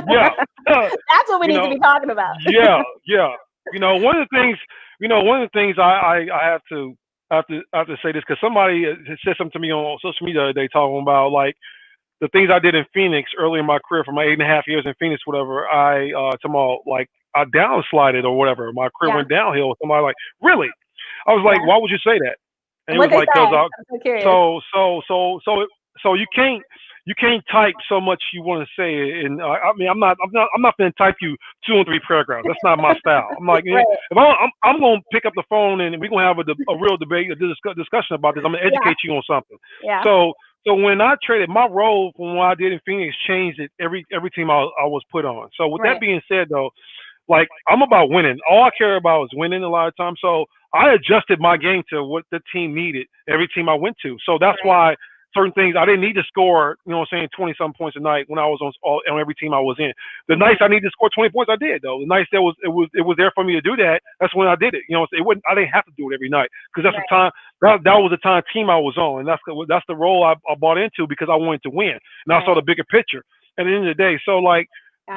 Yeah. That's what we need to be talking about. Yeah. You know, one of the things I have to say this because somebody said something to me on social media the other day talking about like the things I did in Phoenix early in my career for my 8.5 years in Phoenix, whatever. Talking about like I downslided or whatever. My career went downhill. Somebody like, really? I was like, why would you say that? And what it was like, I'm so curious. So you can't type so much you want to say, and I mean I'm not going to type you 2 and 3 paragraphs. That's not my style. I'm like, Right. if I'm going to pick up the phone and we're going to have a real debate, a discussion about this. I'm going to educate you on something. Yeah. So when I traded, my role from what I did in Phoenix changed at every team I was put on. So with that being said, though, like I'm about winning. All I care about is winning a lot of times. So I adjusted my game to what the team needed every team I went to. So that's why certain things I didn't need to score, you know what I'm saying, 20-some points a night when I was on every team I was in. The nights I needed to score 20 points, I did though. The nights it was there for me to do that. That's when I did it. You know, I didn't have to do it every night because that's the time that was the time team I was on, and that's the role I bought into because I wanted to win, and I saw the bigger picture at the end of the day. So like.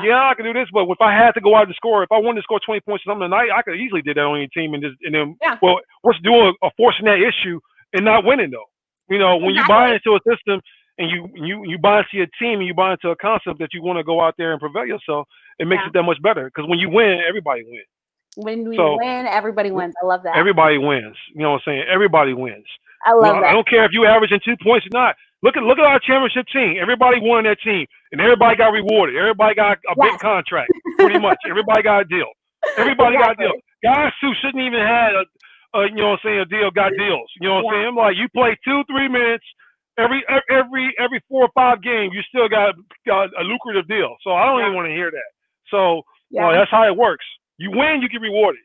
Yeah, I can do this, but if I had to go out and score, if I wanted to score 20 points or something tonight, I could easily do that on your team and then well, what's doing a forcing that issue and not winning though? You know, when you buy into a system and you buy into your team and you buy into a concept that you want to go out there and prevail yourself, it makes it that much better because when you win, everybody wins. When we win, everybody wins. I love that. Everybody wins. You know what I'm saying? Everybody wins. I love that. I don't care if you averaging 2 points or not. Look at our championship team. Everybody won on that team, and everybody got rewarded. Everybody got a big contract, pretty much. Everybody got a deal. Everybody got a deal. Guys who shouldn't even have you know what I'm saying, a deal got deals. You know what I'm saying? I'm like, you play 2-3 minutes every 4 or 5 games, you still got a lucrative deal. So I don't even want to hear that. So that's how it works. You win, you get rewarded.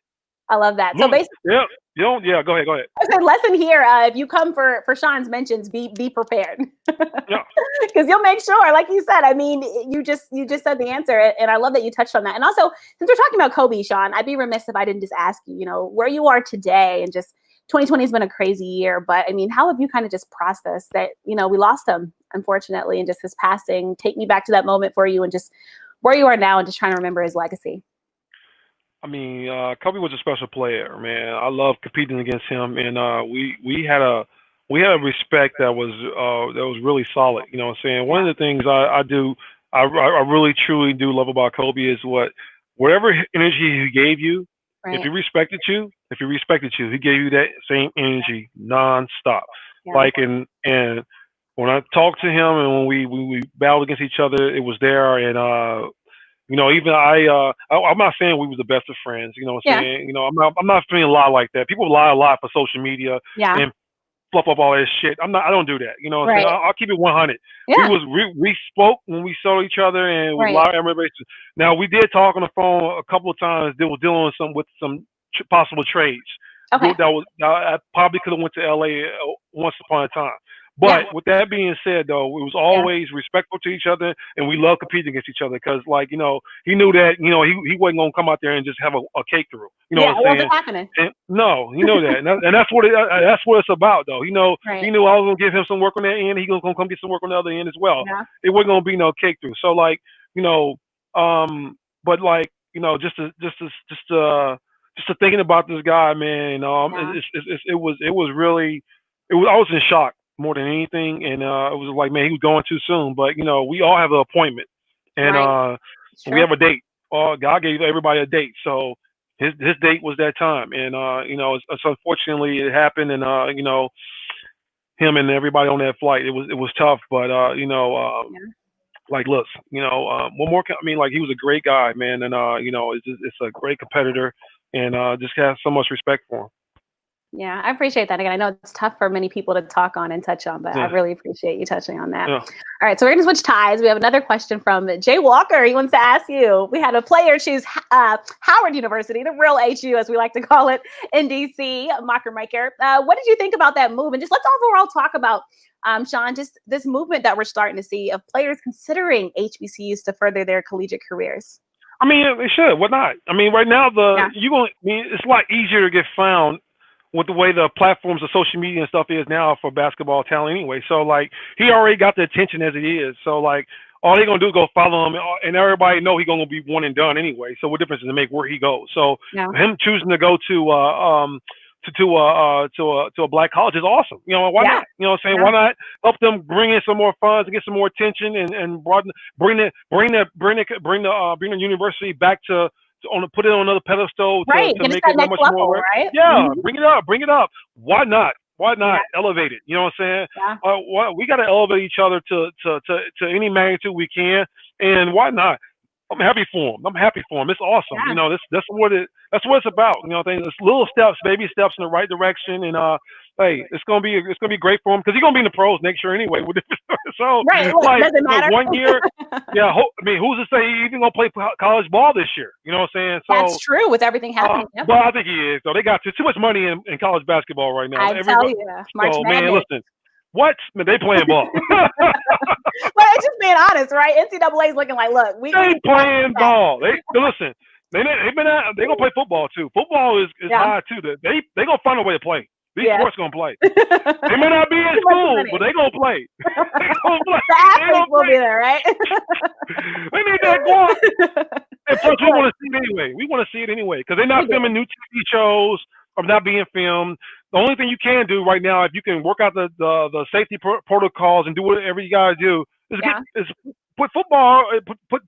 I love that. So basically, go ahead. I said, lesson here: if you come for Shawn's mentions, be prepared. Because you'll make sure, like you said. I mean, you just said the answer, and I love that you touched on that. And also, since we're talking about Kobe, Shawn, I'd be remiss if I didn't just ask you, you know, where you are today, and just 2020 has been a crazy year. But I mean, how have you kind of just processed that? You know, we lost him, unfortunately, and just his passing. Take me back to that moment for you, and just where you are now, and just trying to remember his legacy. I mean, Kobe was a special player, man. I love competing against him, and we had a respect that was really solid. You know what I'm saying? One of the things I really truly do love about Kobe is whatever energy he gave you, if he respected you, he gave you that same energy nonstop. Like and when I talked to him and when we battled against each other, it was there, and you know, even I'm not saying we was the best of friends. You know what I'm saying? You know, I'm not feeling a lot like that. People lie a lot for social media and fluff up all that shit. I don't do that. You know what I'm saying? I'll keep it 100. We spoke when we saw each other and with a lot of admiration. Now we did talk on the phone a couple of times. They were dealing with some possible trades. Okay. I probably could have went to LA once upon a time. But with that being said, though, it was always respectful to each other, and we love competing against each other because, like, you know, he knew that, you know, he wasn't gonna come out there and just have a cake through. You know what I'm saying? Happening. No, you know that, and that's what it's about, though. He knew I was gonna give him some work on that end. He gonna come get some work on the other end as well. Yeah. It wasn't gonna be no cake through. So, like, you know, but like, you know, just thinking about this guy, man. It was really. I was in shock more than anything, and it was like, man, he was going too soon. But you know, we all have an appointment, and we have a date. God gave everybody a date, so his date was that time, and you know, it's unfortunately it happened, and you know, him and everybody on that flight, it was tough, but you know, like, look, you know, one more. I mean, like, he was a great guy, man, and you know, it's a great competitor, and just have so much respect for him. Yeah, I appreciate that. Again, I know it's tough for many people to talk on and touch on, but I really appreciate you touching on that. Yeah. All right, so we're going to switch ties. We have another question from Jay Walker. He wants to ask you, we had a player choose Howard University, the real HU, as we like to call it, in D.C., Mocker Maker. What did you think about that move? And just let's overall talk about, Shawn, just this movement that we're starting to see of players considering HBCUs to further their collegiate careers. I mean, they should. Why not? I mean, right now, it's a lot easier to get found with the way the platforms of social media and stuff is now for basketball talent anyway. So, like, he already got the attention as it is. So, like, all they're going to do is go follow him, and everybody know he's going to be one and done anyway. So what difference does it make where he goes? So him choosing to go to a black college is awesome. You know, why not? You know what I'm saying? Why not help them bring in some more funds and get some more attention and bring the university back to put it on another pedestal to make it that much level, more. Right? Yeah, bring it up. Why not? Why not elevate it? You know what I'm saying? Yeah. We got to elevate each other to any magnitude we can, and why not? I'm happy for him. It's awesome. Yeah. You know, that's what it's about. You know, I think it's little steps, baby steps in the right direction, and hey, it's gonna be great for him because he's gonna be in the pros next year anyway. So doesn't matter. 1 year, I mean, who's to say he's even gonna play college ball this year? You know what I'm saying? So that's true with everything happening. But I think he is. though. They got too much money in college basketball right now. I tell you, March Madness. Man, listen. What? Man, they playing ball. But it's just being honest, right? NCAA is looking like, look, they playing ball. Listen. They're gonna play football too. Football is high too. They gonna find a way to play. These sports gonna play. They may not be in school, but they gonna play. They gonna play. The athletes will be there, right? They need that guard. And plus, we want to see it anyway. Because they're not filming new TV shows or not being filmed. The only thing you can do right now, if you can work out the safety protocols and do whatever you gotta do, is put football, put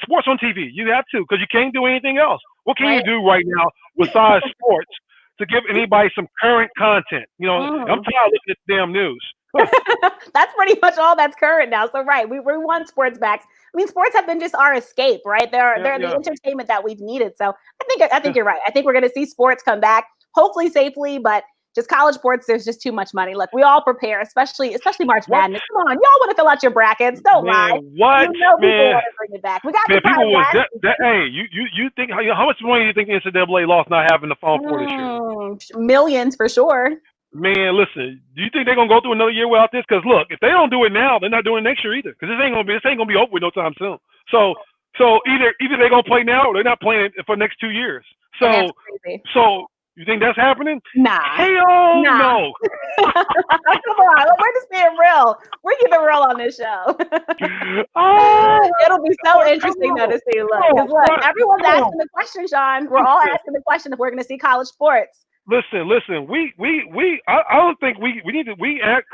sports on TV. You have to, because you can't do anything else. What can you do right now besides sports to give anybody some current content? You know, I'm tired of looking at the damn news. That's pretty much all that's current now. So we want sports back. I mean, sports have been just our escape, right? They're the entertainment that we've needed. So I think you're right. I think we're going to see sports come back, hopefully safely, but just college sports, there's just too much money. Look, we all prepare, especially March Madness. Come on, y'all want to fill out your brackets? Don't lie. What? You know people want to bring it back. We got to find hey, you think how much money do you think the NCAA lost not having the Final Four this year? Millions for sure. Man, listen. Do you think they're gonna go through another year without this? Because look, if they don't do it now, they're not doing it next year either. Because this ain't gonna be over with no time soon. So either they're gonna play now or they're not playing for the next 2 years. So you think that's happening? Nah. Hell no. Come on, we're just being real. We're keeping real on this show. It'll be so interesting though to see. Look, everyone's asking the question, Shawn. We're all asking the question if we're going to see college sports. Listen. I don't think we need to. We ask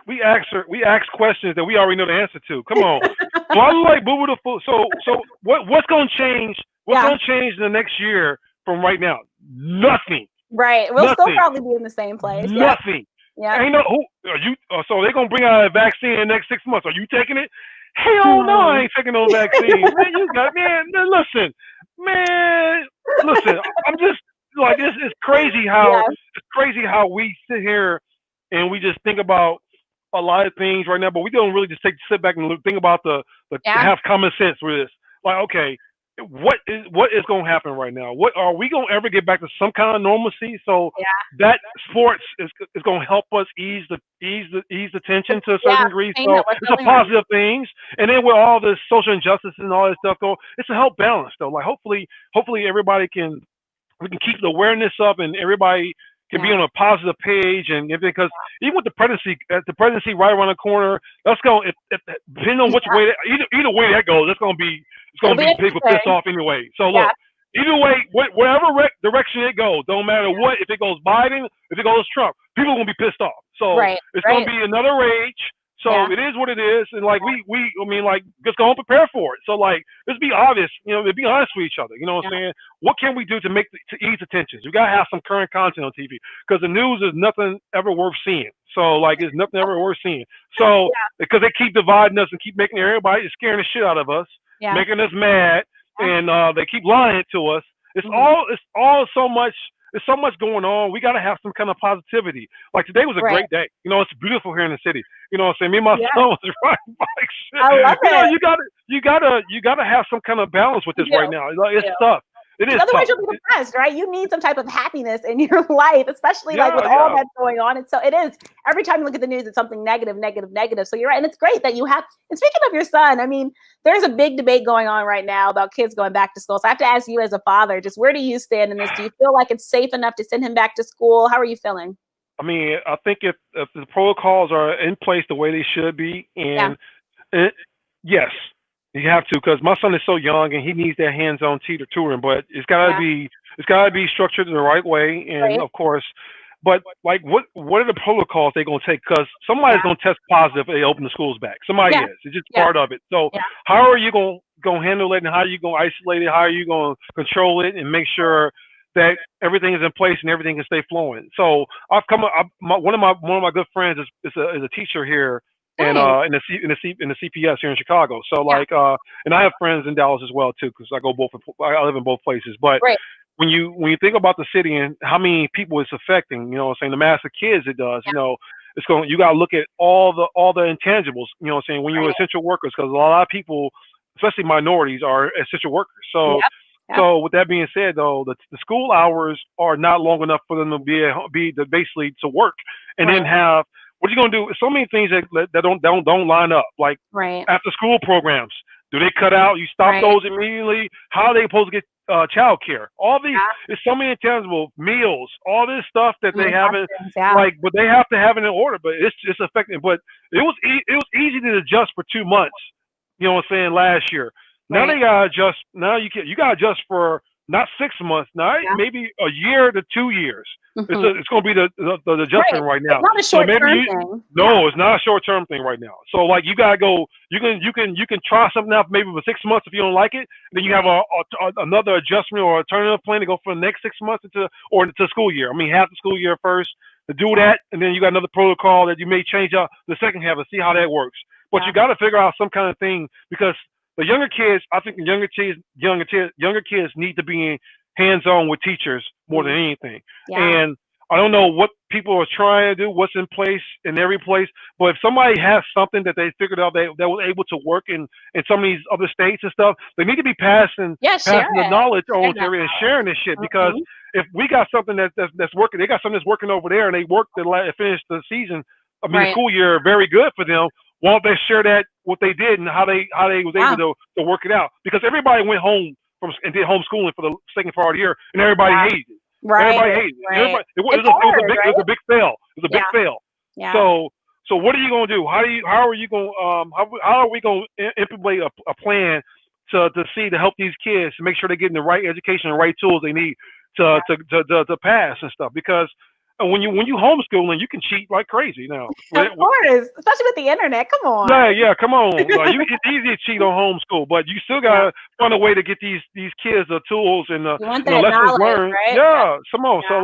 questions that we already know the answer to. Come on. So I like boo the fool. So what's going to change? What's going to change in the next year from right now? Nothing. Right. We'll still probably be in the same place. Nothing. Yeah. Ain't no who are you? So they're gonna bring out a vaccine in the next 6 months. Are you taking it? Hell no, I ain't taking no vaccine. Listen. I'm just like it's crazy how we sit here and we just think about a lot of things right now, but we don't really just sit back and think about have common sense with this. Like, okay, what is going to happen right now? What are we going to ever get back to some kind of normalcy? So that sports is going to help us ease the tension to a certain degree. So it's a positive things. And then with all this social injustice and all this stuff, though, it's a help balance though. Like hopefully everybody we can keep the awareness up and everybody can be on a positive page and everything. Because even with the presidency right around the corner, that's going. Depending on which way, either way that goes, it's going to be people pissed off anyway. So look, either way, whatever direction it goes, don't matter what. If it goes Biden, if it goes Trump, people are going to be pissed off. So it's going to be another rage. So it is what it is, and like just go and prepare for it. So like, let's be obvious, be honest with each other. You know what I'm saying? What can we do to ease the tensions? We gotta have some current content on TV because the news is nothing ever worth seeing. So like, it's nothing ever worth seeing. So because they keep dividing us and keep making everybody scaring the shit out of us, making us mad, and they keep lying to us. It's all so much. there's so much going on. We got to have some kind of positivity. Like today was a great day. You know, it's beautiful here in the city. You know what I'm saying? Me and my son was riding bikes. I love you know, it. you gotta have some kind of balance with this right now. Like, it's tough. It is Otherwise, tough. you'll be depressed, right? You need some type of happiness in your life, especially like with all that's going on. And so it is. Every time you look at the news, it's something negative, negative, negative. So you're right. And it's great that you have. And speaking of your son, I mean, there's a big debate going on right now about kids going back to school. So I have to ask you as a father, just where do you stand in this? Do you feel like it's safe enough to send him back to school? How are you feeling? I mean, I think if the protocols are in place the way they should be, and yes. You have to, because my son is so young and he needs that hands-on tutoring. But it's gotta be structured the right way, and of course, but like what are the protocols they're gonna take? Because somebody's gonna test positive if they open the schools back. Somebody is. It's just part of it. So how are you gonna handle it, and how are you gonna isolate it? How are you gonna control it and make sure that everything is in place and everything can stay flowing? So one of my good friends is a teacher here. And in the CPS here in Chicago. So like and I have friends in Dallas as well too, because I live in both places. But when you think about the city and how many people it's affecting, you know what I'm saying, the mass of kids it does, you know, you gotta look at all the intangibles, you know what I'm saying, when you're essential workers, because a lot of people, especially minorities, are essential workers. So so with that being said though, the school hours are not long enough for them to be basically to work and then have. What are you gonna do? So many things that don't line up. Like after school programs, do they cut out? You stop those immediately. How are they supposed to get child care? All these, there's so many intangible meals, all this stuff that they haven't but they have to have it in order. But it's affecting. But it was easy to adjust for 2 months. You know what I'm saying? Last year. Now they gotta adjust. Now you gotta adjust for not 6 months. Now maybe a year to 2 years. It's going to be the adjustment right now. It's not a short-term thing. No, it's not a short-term thing right now. So like you gotta go. You can try something out maybe for 6 months if you don't like it. Then you have another adjustment or alternative plan to go for the next 6 months into school year. I mean, half the school year first to do that, and then you got another protocol that you may change out the second half and see how that works. But you got to figure out some kind of thing, because the younger kids, I think the younger kids need to be hands-on with teachers more than anything. And I don't know what people are trying to do, what's in place in every place, but if somebody has something that they figured out that was able to work in some of these other states and stuff, they need to be passing the knowledge on to and sharing this shit. Because if we got something that's working, they got something that's working over there, and they finished the season, the school year very good for them. Why don't they share that, what they did and how they was able to work it out? Because everybody went home and did homeschooling for the second part of the year, and everybody hated it. Everybody hated it. It was a big fail. It was a big fail. So what are you gonna do? How are we gonna implement a plan to help these kids to make sure they're getting the right education and right tools they need to pass and stuff? Because when you homeschooling, you can cheat like crazy now. Of course, especially with the internet. Come on. Yeah, come on. It's easy to cheat on homeschool, but you still gotta find a way to get these kids the tools and the lessons learned. Right? Yeah, come on. So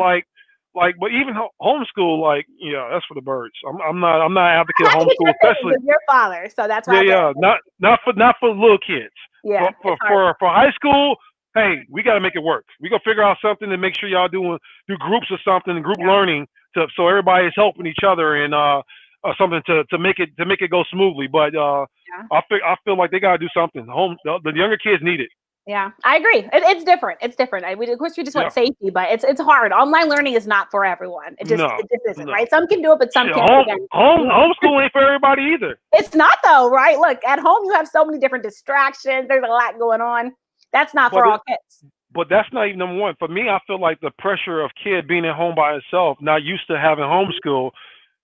but even homeschool, that's for the birds. I'm not advocate of homeschool, especially your father. So that's why. Not for little kids. Yeah, for high school. Hey, we got to make it work. We got to figure out something to make sure y'all do groups or something, group learning, so everybody is helping each other and something to make it go smoothly. But I feel like they got to do something. The younger kids need it. Yeah, I agree. It's different. Of course, we just want safety, but it's hard. Online learning is not for everyone. It just isn't, right? Some can do it, but some can't. Homeschool ain't for everybody either. It's not though, right? Look, at home you have so many different distractions. There's a lot going on. That's not for all kids. But that's not even number one. For me, I feel like the pressure of kid being at home by himself, not used to having homeschool,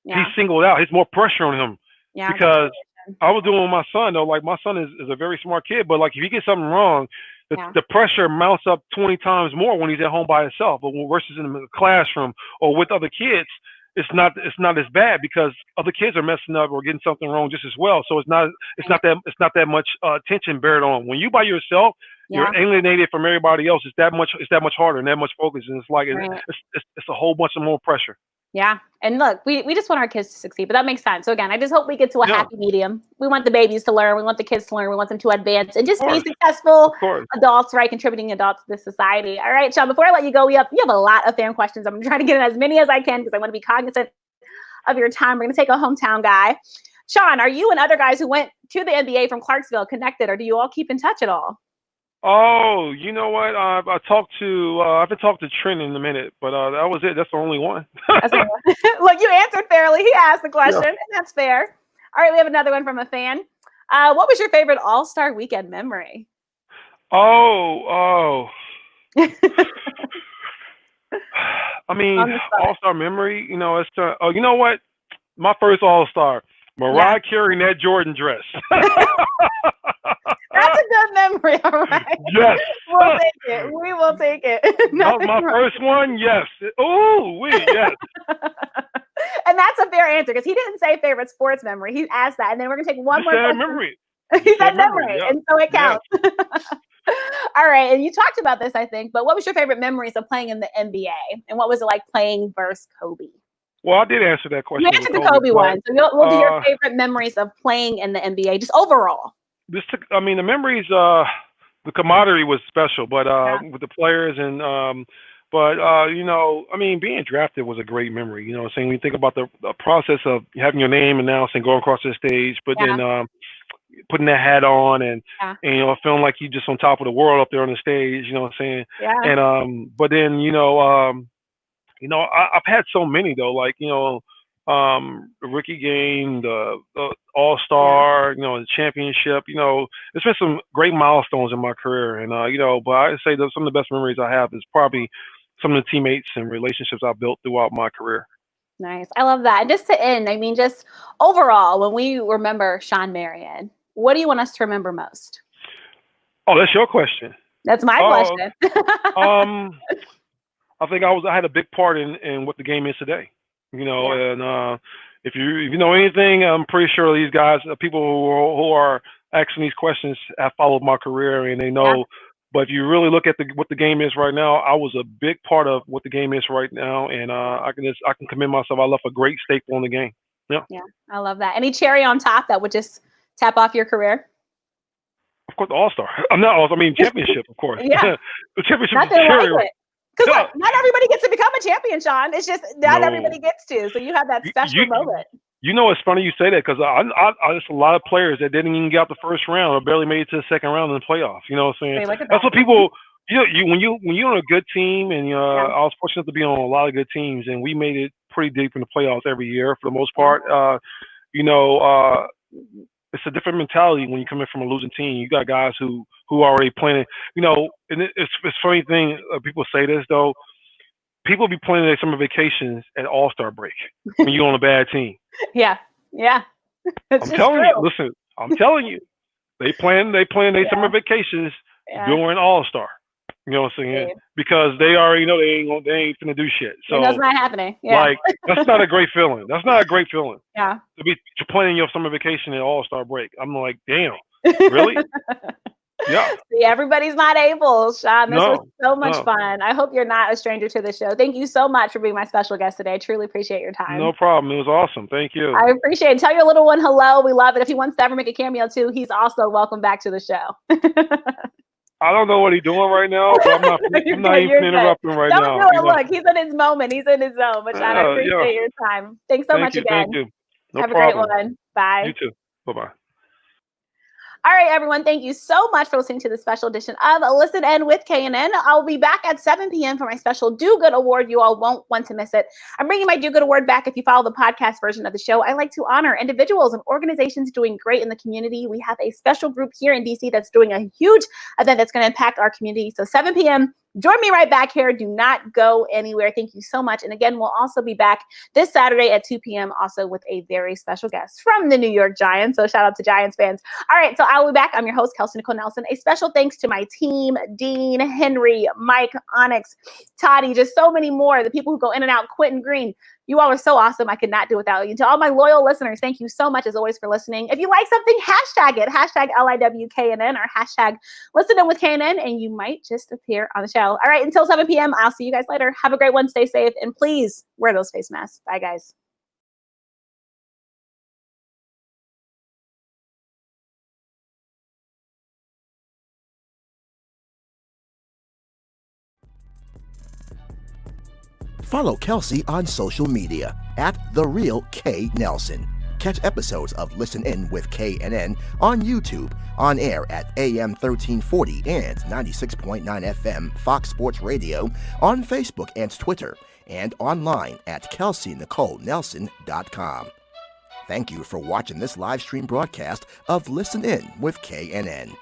he's singled out. There's more pressure on him. Yeah. Because I was doing with my son, though. Like, my son is a very smart kid, but like if he gets something wrong, the pressure mounts up 20 times more when he's at home by himself. But versus in the classroom or with other kids, it's not as bad, because other kids are messing up or getting something wrong just as well. So it's not that much tension bared on. When you by yourself, you're alienated from everybody else. It's that much harder and that much focus, and it's like it's a whole bunch of more pressure. Yeah. And look, we just want our kids to succeed, but that makes sense. So again, I just hope we get to a happy medium. We want the babies to learn. We want the kids to learn. We want them to advance and just be successful adults, right? Contributing adults to the society. All right, Shawn, before I let you go, we have a lot of fan questions. I'm going to try to get in as many as I can because I want to be cognizant of your time. We're going to take a hometown guy. Shawn, are you and other guys who went to the NBA from Clarksville connected, or do you all keep in touch at all? Oh, you know what? I haven't talked to Trent in a minute, but that was it. That's the only one. Look, you answered fairly. He asked the question, and that's fair. All right, we have another one from a fan. What was your favorite All-Star Weekend memory? I mean, All-Star memory. You know, it's you know what? My first All-Star, Mariah Carey in that Jordan dress. That's a good memory, all right. Yes. We'll take it. We will take it. That was my first one, yes. Oh, yes. And that's a fair answer because he didn't say favorite sports memory. He asked that. And then we're going to take one more question. Memory. He said memory, and so it counts. Yeah. All right, and you talked about this, I think, but what was your favorite memories of playing in the NBA? And what was it like playing versus Kobe? Well, I did answer that question. You answered the Kobe one. So we'll do your favorite memories of playing in the NBA, just overall. The memories, the camaraderie was special, but with the players and, you know, I mean, being drafted was a great memory. You know what I'm saying? When you think about the process of having your name announced and going across the stage, but then putting that hat on and, you know, feeling like you just on top of the world up there on the stage, you know what I'm saying? Yeah. And, but then, you know, I've had so many though, like, you know, the rookie game, the All-Star, you know, the championship, you know, there's been some great milestones in my career. And, you know, but I'd say that some of the best memories I have is probably some of the teammates and relationships I've built throughout my career. Nice. I love that. And just to end, I mean, just overall, when we remember Shawn Marion, what do you want us to remember most? Oh, that's your question. That's my question. I think I had a big part in what the game is today. You know, and if you know anything, I'm pretty sure these guys, people who are asking these questions, have followed my career and they know. Yeah. But if you really look at what the game is right now, I was a big part of what the game is right now, and I can commend myself. I left a great staple in the game. Yeah. Yeah, I love that. Any cherry on top that would just tap off your career? Of course, the All-Star. Championship, of course. Yeah. The championship is cherry. Because look, not everybody gets to become a champion, Shawn. It's just not everybody gets to. So you have that special moment. You know, it's funny you say that because there's a lot of players that didn't even get out the first round or barely made it to the second round in the playoffs. You know what I'm saying? That's what people. When you're on a good team, and I was fortunate to be on a lot of good teams, and we made it pretty deep in the playoffs every year for the most part. It's a different mentality when you come in from a losing team. You got guys who already playing. You know, and it's funny thing. People say this though. People be planning their summer vacations at All-Star break when you're on a bad team. Yeah. I'm telling you. Listen, I'm telling you. They plan their summer vacations during All-Star. You know what I'm saying? Because they already know they ain't finna do shit. So that's not happening. Yeah. Like that's not a great feeling. That's not a great feeling. Yeah. To be planning your summer vacation at All-Star break. I'm like, damn, really? Yeah. See, everybody's not able, Shawn. This was so much fun. I hope you're not a stranger to the show. Thank you so much for being my special guest today. I truly appreciate your time. No problem. It was awesome. Thank you. I appreciate it. Tell your little one hello. We love it. If he wants to ever make a cameo too, he's also welcome back to the show. I don't know what he's doing right now, but I'm not even interrupting right now. No, look, he's in his moment. He's in his zone. But Shawn, I appreciate your time. Thanks so much again. Thank you. No Have problem. a great one. Bye. You too. Bye-bye. All right, everyone. Thank you so much for listening to this special edition of Listen In with KNN. I'll be back at 7 p.m. for my special Do Good Award. You all won't want to miss it. I'm bringing my Do Good Award back. If you follow the podcast version of the show, I like to honor individuals and organizations doing great in the community. We have a special group here in DC that's doing a huge event that's going to impact our community. So 7 p.m., join me right back here. Do not go anywhere. Thank you so much. And again, we'll also be back this Saturday at 2 p.m. also with a very special guest from the New York Giants. So shout out to Giants fans. All right, so I will be back. I'm your host, Kelsey Nicole Nelson. A special thanks to my team, Dean, Henry, Mike, Onyx, Toddy, just so many more. The people who go in and out, Quentin Green. You all are so awesome. I could not do without you. To all my loyal listeners, thank you so much as always for listening. If you like something, hashtag it, hashtag LIWKNN or hashtag Listen In With KNN, and you might just appear on the show. All right, until 7 p.m., I'll see you guys later. Have a great one. Stay safe, and please wear those face masks. Bye, guys. Follow Kelsey on social media at @TheRealKNelson. Catch episodes of Listen In With KNN on YouTube, on air at AM 1340 and 96.9 FM Fox Sports Radio, on Facebook and Twitter, and online at KelseyNicoleNelson.com. Thank you for watching this live stream broadcast of Listen In with KNN.